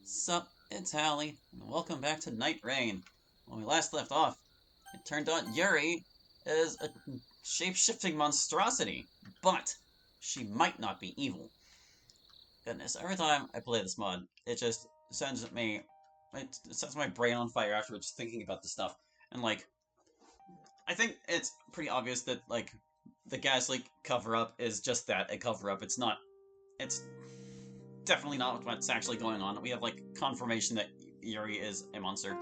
Sup, it's Hallie, and welcome back to Night Rain. When we last left off, it turned out Yuri is a shape-shifting monstrosity, but she might not be evil. Goodness, every time I play this mod, it just it sets my brain on fire afterwards thinking about this stuff. And, I think it's pretty obvious that, the Gaslight cover-up is just that, a cover-up. It's definitely not what's actually going on. We have, confirmation that Yuri is a monster,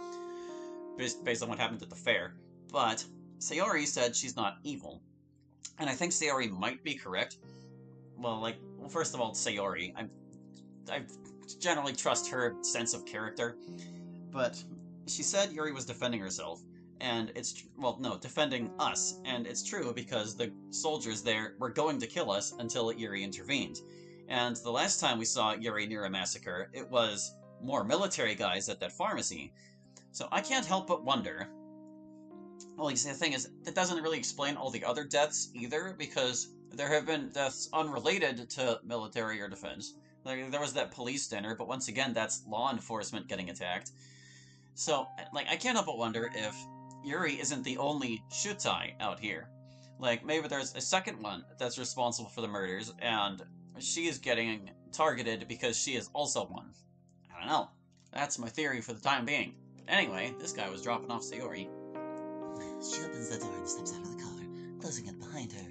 based on what happened at the fair. But Sayori said she's not evil. And I think Sayori might be correct. Well, first of all, Sayori. I generally trust her sense of character. But she said Yuri was defending herself. And well, no, defending us. And it's true because the soldiers there were going to kill us until Yuri intervened. And the last time we saw Yuri near a massacre, it was more military guys at that pharmacy. So I can't help but wonder. Well, you see, the thing is, that doesn't really explain all the other deaths either, because there have been deaths unrelated to military or defense. There was that police dinner, but once again, that's law enforcement getting attacked. So, I can't help but wonder if Yuri isn't the only Shutai out here. Maybe there's a second one that's responsible for the murders, and she is getting targeted because she is also one. I don't know. That's my theory for the time being. But anyway, this guy was dropping off Sayori. She opens the door and steps out of the car, closing it behind her.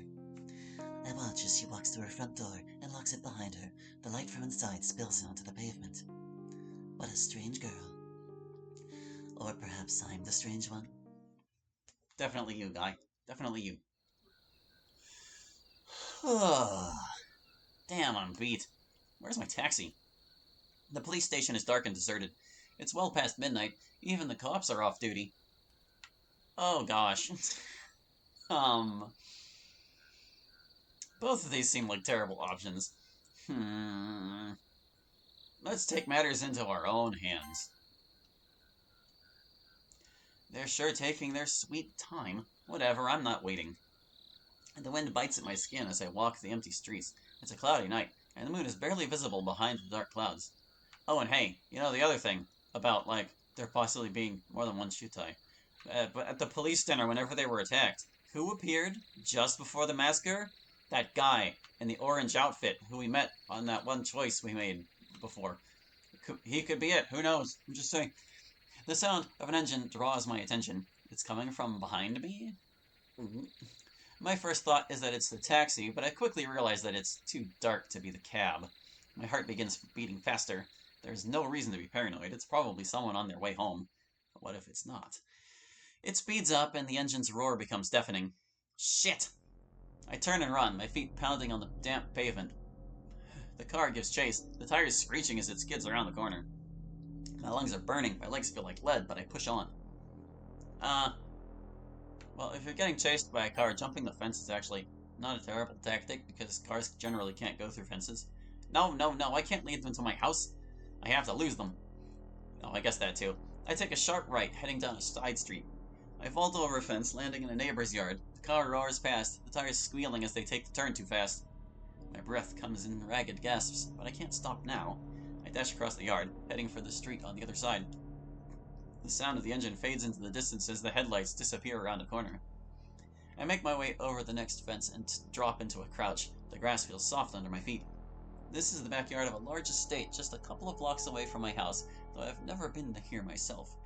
I watch as she walks to her front door and locks it behind her. The light from inside spills onto the pavement. What a strange girl. Or perhaps I'm the strange one. Definitely you, guy. Definitely you. Damn, I'm beat. Where's my taxi? The police station is dark and deserted. It's well past midnight. Even the cops are off duty. Oh gosh. um. Both of these seem like terrible options. Let's take matters into our own hands. They're sure taking their sweet time. Whatever, I'm not waiting. The wind bites at my skin as I walk the empty streets. It's a cloudy night, and the moon is barely visible behind the dark clouds. Oh, and hey, you know the other thing about, there possibly being more than one Shutai. But at the police dinner, whenever they were attacked, who appeared just before the massacre? That guy in the orange outfit who we met on that one choice we made before. He could be it. Who knows? I'm just saying. The sound of an engine draws my attention. It's coming from behind me? My first thought is that it's the taxi, but I quickly realize that it's too dark to be the cab. My heart begins beating faster. There's no reason to be paranoid. It's probably someone on their way home. But what if it's not? It speeds up, and the engine's roar becomes deafening. Shit! I turn and run, my feet pounding on the damp pavement. The car gives chase, the tires screeching as it skids around the corner. My lungs are burning, my legs feel like lead, but I push on. Uh, well, if you're getting chased by a car, jumping the fence is actually not a terrible tactic, because cars generally can't go through fences. No, no, no, I can't lead them to my house. I have to lose them. Oh, I guess that too. I take a sharp right, heading down a side street. I vault over a fence, landing in a neighbor's yard. The car roars past, the tires squealing as they take the turn too fast. My breath comes in ragged gasps, but I can't stop now. I dash across the yard, heading for the street on the other side. The sound of the engine fades into the distance as the headlights disappear around a corner. I make my way over the next fence and drop into a crouch. The grass feels soft under my feet. This is the backyard of a large estate just a couple of blocks away from my house, though I've never been here myself.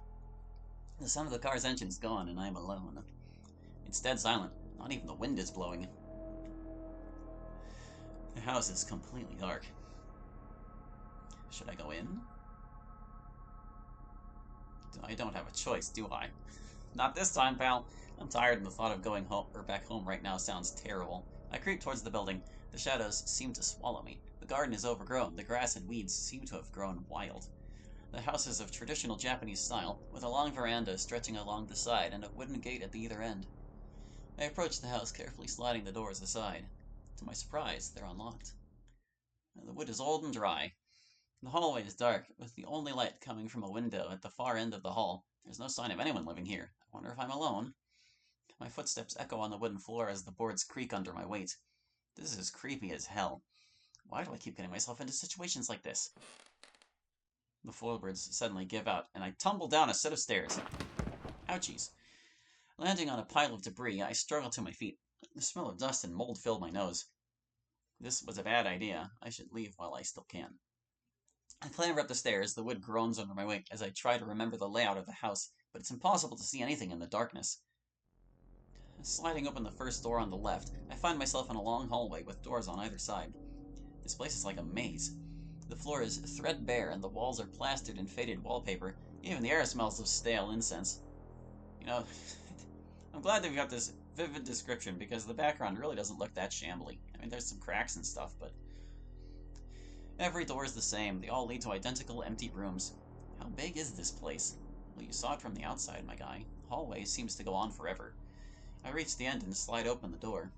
The sound of the car's engine is gone, and I'm alone. It's dead silent. Not even the wind is blowing. The house is completely dark. Should I go in? I don't have a choice, do I? Not this time, pal. I'm tired, and the thought of going home or back home right now sounds terrible. I creep towards the building. The shadows seem to swallow me. The garden is overgrown. The grass and weeds seem to have grown wild. The house is of traditional Japanese style, with a long veranda stretching along the side and a wooden gate at either end. I approach the house, carefully sliding the doors aside. To my surprise, they're unlocked. The wood is old and dry. The hallway is dark, with the only light coming from a window at the far end of the hall. There's no sign of anyone living here. I wonder if I'm alone. My footsteps echo on the wooden floor as the boards creak under my weight. This is creepy as hell. Why do I keep getting myself into situations like this? The floorboards suddenly give out, and I tumble down a set of stairs. Ouchies. Landing on a pile of debris, I struggle to my feet. The smell of dust and mold filled my nose. This was a bad idea. I should leave while I still can. I clamber up the stairs. The wood groans under my weight as I try to remember the layout of the house, but it's impossible to see anything in the darkness. Sliding open the first door on the left, I find myself in a long hallway with doors on either side. This place is like a maze. The floor is threadbare and the walls are plastered in faded wallpaper. Even the air smells of stale incense. You know, I'm glad they've got this vivid description because the background really doesn't look that shambly. I mean, there's some cracks and stuff, but every door is the same. They all lead to identical empty rooms. How big is this place? Well, you saw it from the outside, my guy. The hallway seems to go on forever. I reach the end and slide open the door.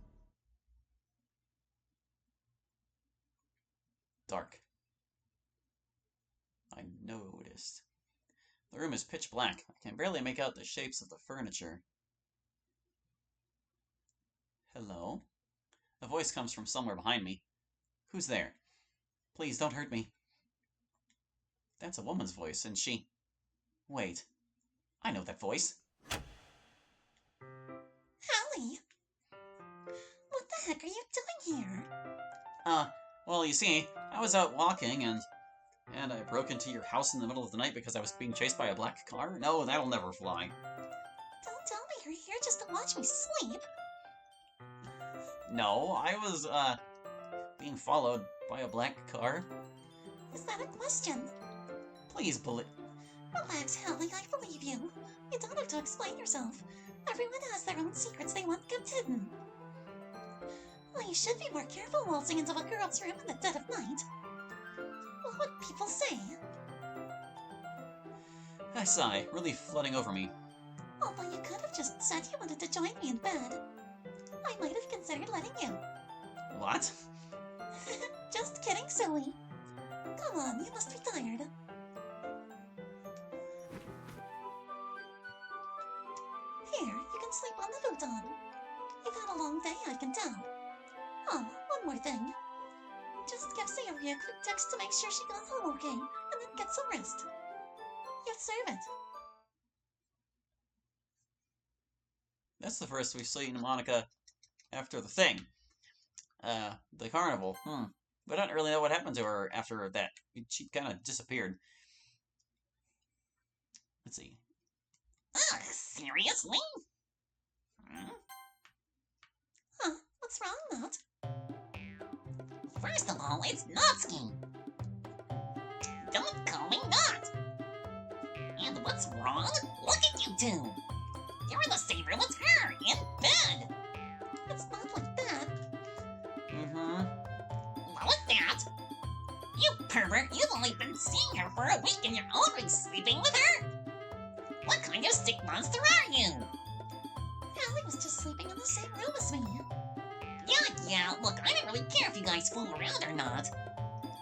Dark. I noticed. The room is pitch black. I can barely make out the shapes of the furniture. Hello? A voice comes from somewhere behind me. Who's there? Please don't hurt me. That's a woman's voice, and she... Wait. I know that voice. Hallie! What the heck are you doing here? Well, you see, I was out walking, and I broke into your house in the middle of the night because I was being chased by a black car? No, that'll never fly. Don't tell me you're here just to watch me sleep. No, I was, being followed by a black car. Is that a question? Please believe... Relax, Hallie, I believe you. You don't have to explain yourself. Everyone has their own secrets they want kept hidden. Well, you should be more careful waltzing into a girl's room in the dead of night. What would people say? I sigh, relief flooding over me. Although you could have just said you wanted to join me in bed. I might have considered letting you. What? Just kidding, silly. Come on, you must be tired. Here, you can sleep on the futon. You've had a long day, I can tell. Oh, one more thing. Just give Sayori a quick text to make sure she got home okay, and then get some rest. Your servant. That's the first we've seen Monica after the thing. The carnival. We don't really know what happened to her after that. She kind of disappeared. Let's see. Seriously? Huh, what's wrong, Matt? First of all, it's Natsuki. Don't call me Nat. And what's wrong? Look at you two. You're in the same room as her, in bed. It's not like that. Well, it's that. You pervert, you've only been seeing her for a week and you're already sleeping with her? What kind of sick monster are you? Hallie was just sleeping in the same room as me. Yeah, look, I don't really care if you guys fool around or not.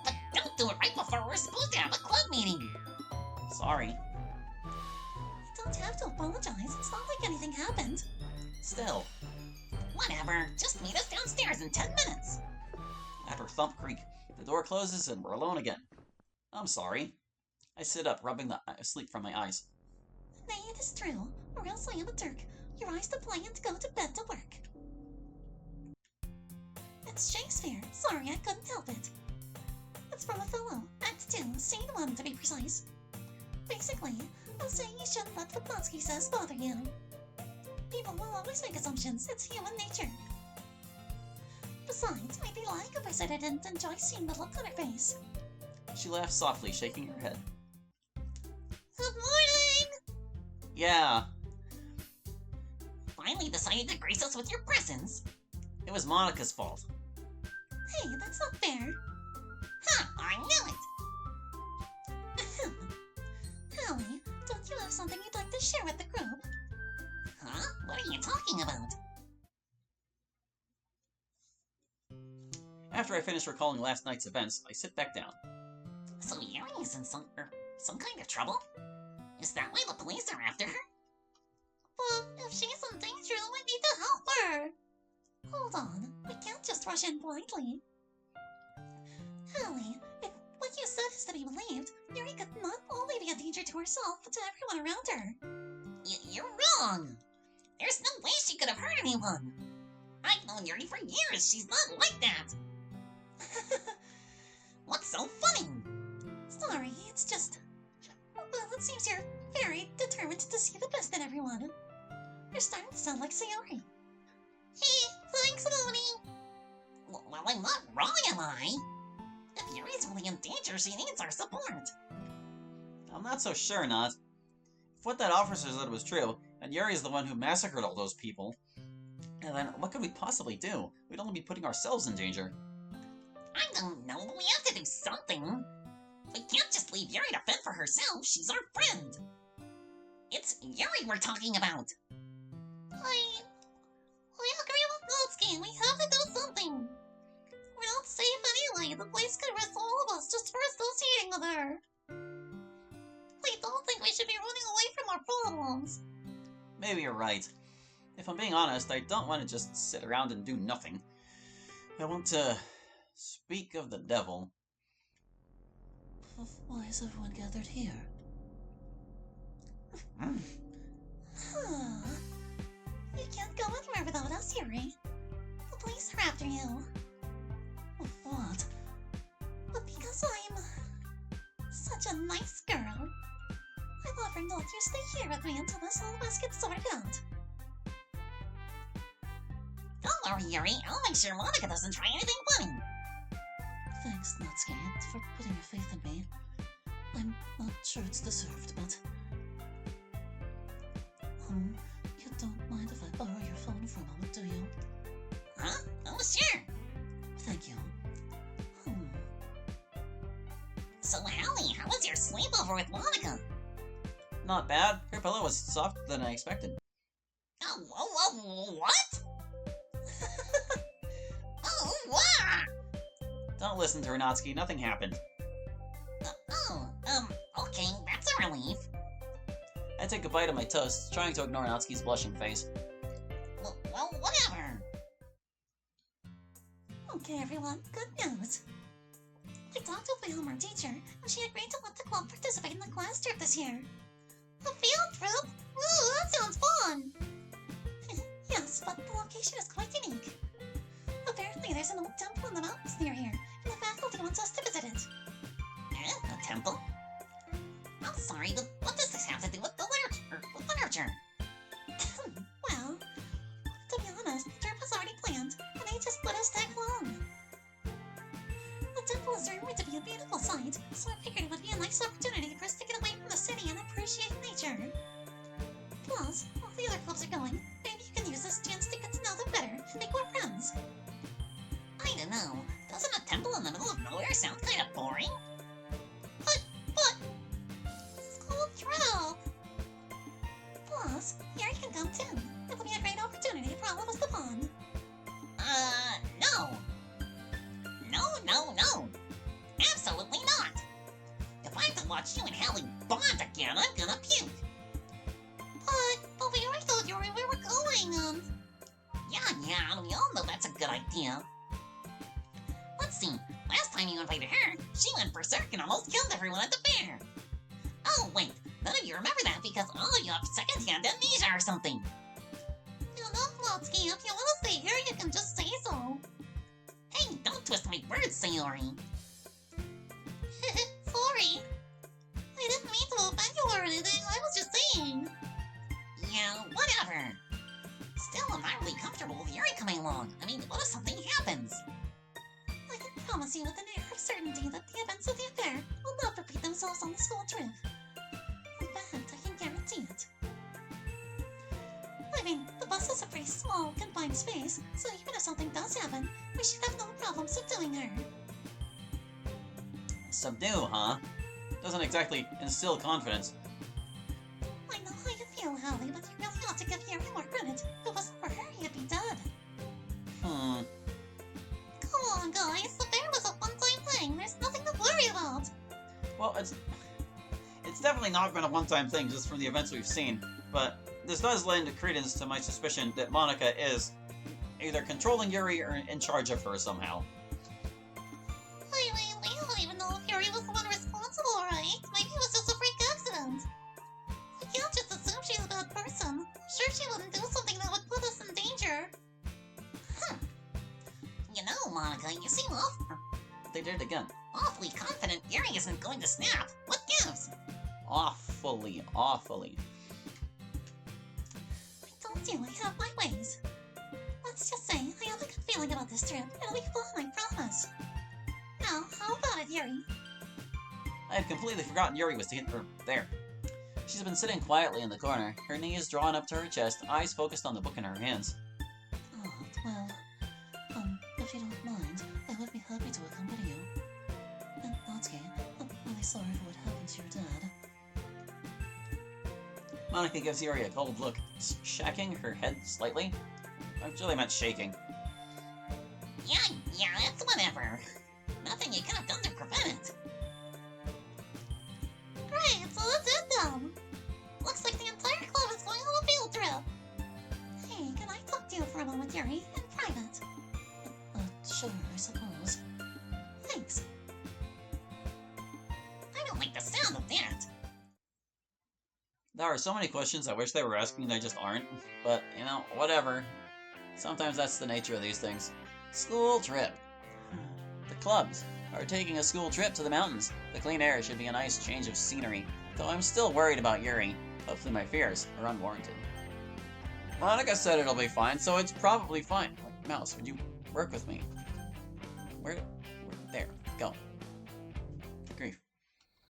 But don't do it right before we're supposed to have a club meeting. Sorry. You don't have to apologize. It's not like anything happened. Still. Whatever. Just meet us downstairs in 10 minutes. After thump creak, the door closes and we're alone again. I'm sorry. I sit up, rubbing the sleep from my eyes. Nay, it is true, or else I am a Turk. Your eyes to play and to go to bed to work. It's Shakespeare. Sorry, I couldn't help it. It's from Othello, Act 2, Scene 1 to be precise. Basically, I'm saying you shouldn't let what Natsuki says bother you. People will always make assumptions. It's human nature. Besides, I'd be lying if I said I didn't enjoy seeing the look on her face. She laughs softly, shaking her head. Good morning! Yeah. Finally decided to grace us with your presence. It was Monica's fault. Hey, that's not fair. Huh, I knew it! Hallie, don't you have something you'd like to share with the group? Huh? What are you talking about? After I finish recalling last night's events, I sit back down. So Yuri is in some kind of trouble? Is that why the police are after her? Well, if she's in danger, we need to help her. Hold on, we can't just rush in blindly. Hallie, if what you said is to be believed, Yuri could not to herself, but to everyone around her. You're wrong. There's no way she could have hurt anyone. I've known Yuri for years. She's not like that. What's so funny? Sorry, it's just... Well, it seems you're very determined to see the best in everyone. You're starting to sound like Sayori. Hey, thanks, Moni. Well, I'm not wrong, am I? If Yuri's really in danger, she needs our support. I'm not so sure, Not. If what that officer said was true, and Yuri is the one who massacred all those people, and then what could we possibly do? We'd only be putting ourselves in danger. I don't know, but we have to do something. We can't just leave Yuri to fend for herself. She's our friend. It's Yuri we're talking about. I agree with Natsuki. We have to do something. We're not safe anyway. The place could arrest all of us just for associating with her. I don't think we should be running away from our problems. Maybe you're right. If I'm being honest, I don't want to just sit around and do nothing. I want to speak of the devil. Why is everyone gathered here? You can't go anywhere without us, Yuri. The police are after you. What? But because I'm such a nice girl, I've offered not to stay here with me until this whole mess gets sorted out. Don't worry, Yuri. I'll make sure Monica doesn't try anything funny. Thanks, Natsuki, for putting your faith in me. I'm not sure it's deserved, but... you don't mind if I borrow your phone for a moment, do you? Huh? Oh, sure. Thank you. So, Hallie, how was your sleepover with Monica? Not bad. Her pillow was softer than I expected. Oh, what? Oh, what? Don't listen to her, Natsuki. Nothing happened. Okay, that's a relief. I take a bite of my toast, trying to ignore Natsuki's blushing face. Well, whatever. Okay, everyone, good news. I talked with my homework teacher, and she agreed to let the club participate in the class trip this year. A field trip? Ooh, that sounds fun! Yes, but the location is quite unique. Apparently, there's an old temple in the mountains near here, and the faculty wants us to visit it. A temple? I'm sorry, but what does this have to do with the literature? Well, to be honest, the trip was already planned, and they just let us tag along. The temple is rumored to be a beautiful sight, so I figured it would be a nice opportunity for us to get away from the city and appreciate nature. Plus, while the other clubs are going, maybe you can use this chance to get to know them better and make more friends. I don't know. Doesn't a temple in the middle of nowhere sound kind of boring? But... School trip! Plus, here you can come too. It'll be a great opportunity for all of us to bond. No. No. Absolutely not. If I have to watch you and Hallie bond again, I'm gonna puke. But we already told you where we were going, Yeah, we all know that's a good idea. Let's see, last time you invited her, she went berserk and almost killed everyone at the fair. Oh, wait, none of you remember that because all of you have second-hand amnesia or something. You know, Natsuki, if you want to stay here, you can just say so. Hey, don't twist my words, Sayori. Sorry. I didn't mean to offend you or anything, I was just saying. Yeah, whatever. Still, I'm not really comfortable with Yuri coming along. I mean, what if something happens? I can promise you with an air of certainty that the events of the affair will not repeat themselves on the school trip. In fact, I can guarantee it. I mean, the bus is a pretty small, confined space, so even if something does happen, we should have no problem subduing her. Subdue, huh? Doesn't exactly instill confidence. I know how you feel, Hallie, but you really ought to give Yuri more credit. If it wasn't for her, you'd be dead. Come on, guys, the fair was a one-time thing. There's nothing to worry about. Well, it's definitely not been a one-time thing just from the events we've seen, but this does lend credence to my suspicion that Monica is either controlling Yuri or in charge of her somehow. We don't even know if Yuri was the one responsible, right? Maybe it was just a freak accident. You seem awful. They did it again. Awfully confident Yuri isn't going to snap. What gives? Awfully. I told you I have my ways. Let's just say I have a good feeling about this trip. It'll be fun, I promise. Now, how about it, Yuri? I had completely forgotten Yuri was there. She's been sitting quietly in the corner, her knees drawn up to her chest, eyes focused on the book in her hands. Oh, well, if you don't mind, I would be happy to accompany you. And Natsuki, I'm really sorry for what happened to your dad. Monica gives Yuri a cold look, shaking her head slightly. I really meant shaking. Yeah, it's whatever. Nothing you could have done to prevent it. Great, so that's it then. Looks like the entire club is going on a field trip. Hey, can I talk to you for a moment, Yuri, in private? Sure, I suppose. Thanks. I don't like the sound of that. There are so many questions I wish they were asking that just aren't, but, you know, whatever. Sometimes that's the nature of these things. School trip. The clubs are taking a school trip to the mountains. The clean air should be a nice change of scenery, though I'm still worried about Yuri. Hopefully my fears are unwarranted. Monica said it'll be fine, so it's probably fine. Mouse, would you work with me? Where? There. Go.